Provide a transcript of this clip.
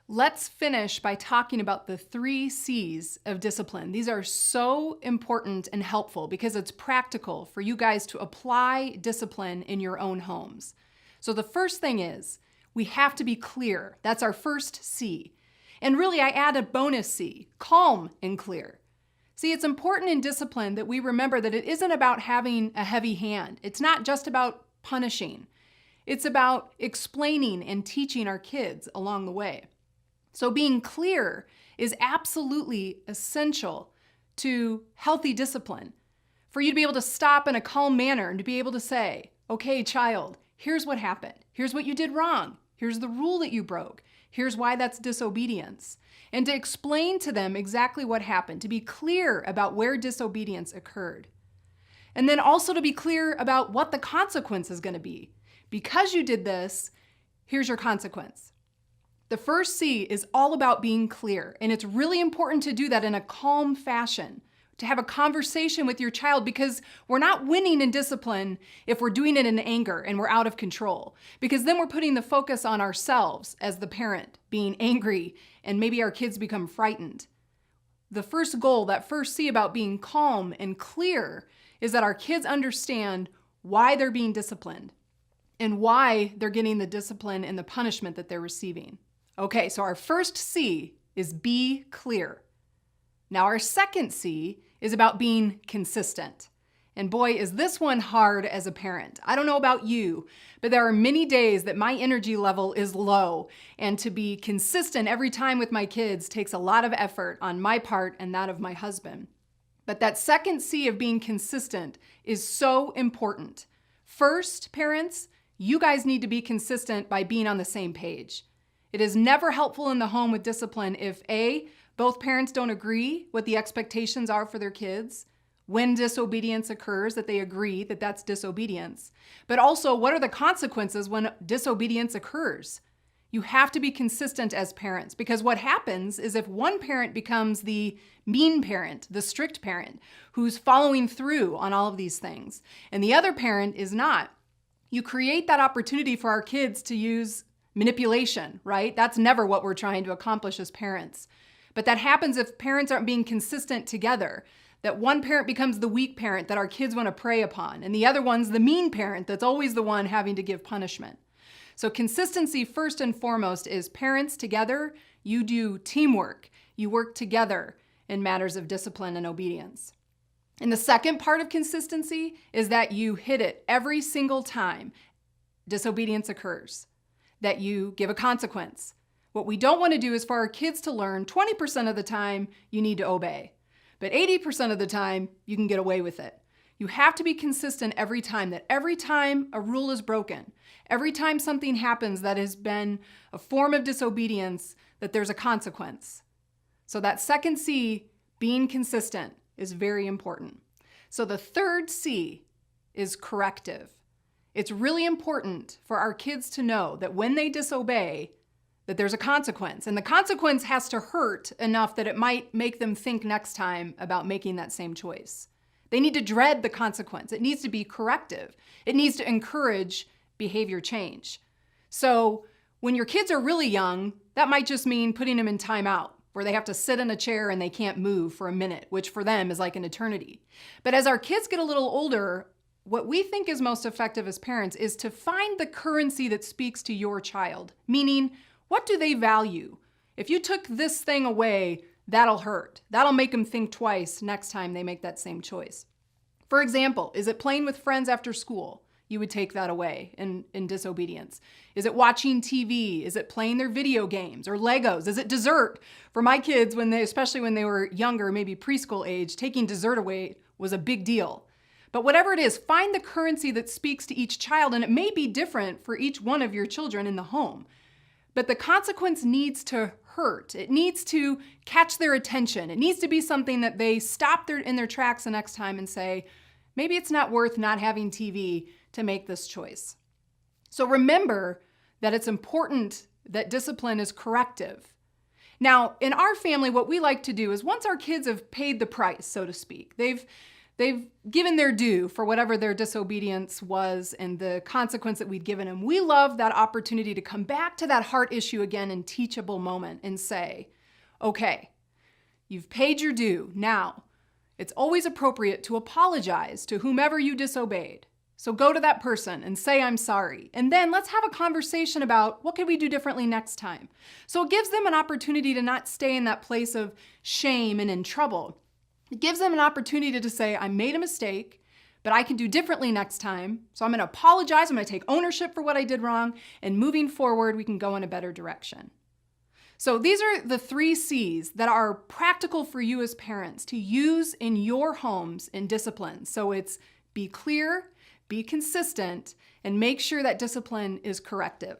Let's finish by talking about the 3 C's of discipline. These are so important and helpful because it's practical for you guys to apply discipline in your own homes. So the first thing is we have to be clear. That's our first C. And really, I add a bonus C, calm and clear. See, it's important in discipline that we remember that it isn't about having a heavy hand. It's not just about punishing. It's about explaining and teaching our kids along the way. So being clear is absolutely essential to healthy discipline. For you to be able to stop in a calm manner and to be able to say, okay, child, here's what happened. Here's what you did wrong. Here's the rule that you broke. Here's why that's disobedience. And to explain to them exactly what happened, to be clear about where disobedience occurred. And then also to be clear about what the consequence is going to be. Because you did this, here's your consequence. The first C is all about being clear, and it's really important to do that in a calm fashion, to have a conversation with your child, because we're not winning in discipline if we're doing it in anger and we're out of control, because then we're putting the focus on ourselves as the parent, being angry, and maybe our kids become frightened. The first goal, that first C about being calm and clear, is that our kids understand why they're being disciplined and why they're getting the discipline and the punishment that they're receiving. Okay, so our first C is be clear. Now our second C is about being consistent. And boy, is this one hard as a parent. I don't know about you, but there are many days that my energy level is low, and to be consistent every time with my kids takes a lot of effort on my part and that of my husband. But that second C of being consistent is so important. First, parents, you guys need to be consistent by being on the same page. It is never helpful in the home with discipline if A, both parents don't agree what the expectations are for their kids, when disobedience occurs, that they agree that that's disobedience, but also what are the consequences when disobedience occurs. You have to be consistent as parents, because what happens is if one parent becomes the mean parent, the strict parent, who's following through on all of these things, and the other parent is not, you create that opportunity for our kids to use manipulation, right? That's never what we're trying to accomplish as parents. But that happens if parents aren't being consistent together, that one parent becomes the weak parent that our kids want to prey upon, and the other one's the mean parent that's always the one having to give punishment. So consistency first and foremost is parents together, you do teamwork. You work together in matters of discipline and obedience. And the second part of consistency is that you hit it every single time disobedience occurs, that you give a consequence. What we don't want to do is for our kids to learn 20% of the time you need to obey, but 80% of the time you can get away with it. You have to be consistent every time, that every time a rule is broken, every time something happens that has been a form of disobedience, that there's a consequence. So that second C, being consistent, is very important. So the third C is corrective. It's really important for our kids to know that when they disobey, that there's a consequence. And the consequence has to hurt enough that it might make them think next time about making that same choice. They need to dread the consequence. It needs to be corrective. It needs to encourage behavior change. So when your kids are really young, that might just mean putting them in timeout, where they have to sit in a chair and they can't move for a minute, which for them is like an eternity. But as our kids get a little older, what we think is most effective as parents is to find the currency that speaks to your child, meaning, what do they value? If you took this thing away, that'll hurt. That'll make them think twice next time they make that same choice. For example, is it playing with friends after school? You would take that away in disobedience. Is it watching TV? Is it playing their video games or Legos? Is it dessert? For my kids, especially when they were younger, maybe preschool age, taking dessert away was a big deal. But whatever it is, find the currency that speaks to each child, and it may be different for each one of your children in the home. But the consequence needs to hurt. It needs to catch their attention. It needs to be something that they stop in their tracks the next time and say, maybe it's not worth not having TV to make this choice. So remember that it's important that discipline is corrective. Now, in our family, what we like to do is once our kids have paid the price, so to speak, they've given their due for whatever their disobedience was and the consequence that we'd given them. We love that opportunity to come back to that heart issue again in teachable moment and say, okay, you've paid your due. Now, it's always appropriate to apologize to whomever you disobeyed. So go to that person and say, I'm sorry. And then let's have a conversation about what could we do differently next time. So it gives them an opportunity to not stay in that place of shame and in trouble. It gives them an opportunity to say, I made a mistake, but I can do differently next time. So I'm going to apologize. I'm going to take ownership for what I did wrong. And moving forward, we can go in a better direction. So these are the 3 C's that are practical for you as parents to use in your homes in discipline. So it's be clear, be consistent, and make sure that discipline is corrective.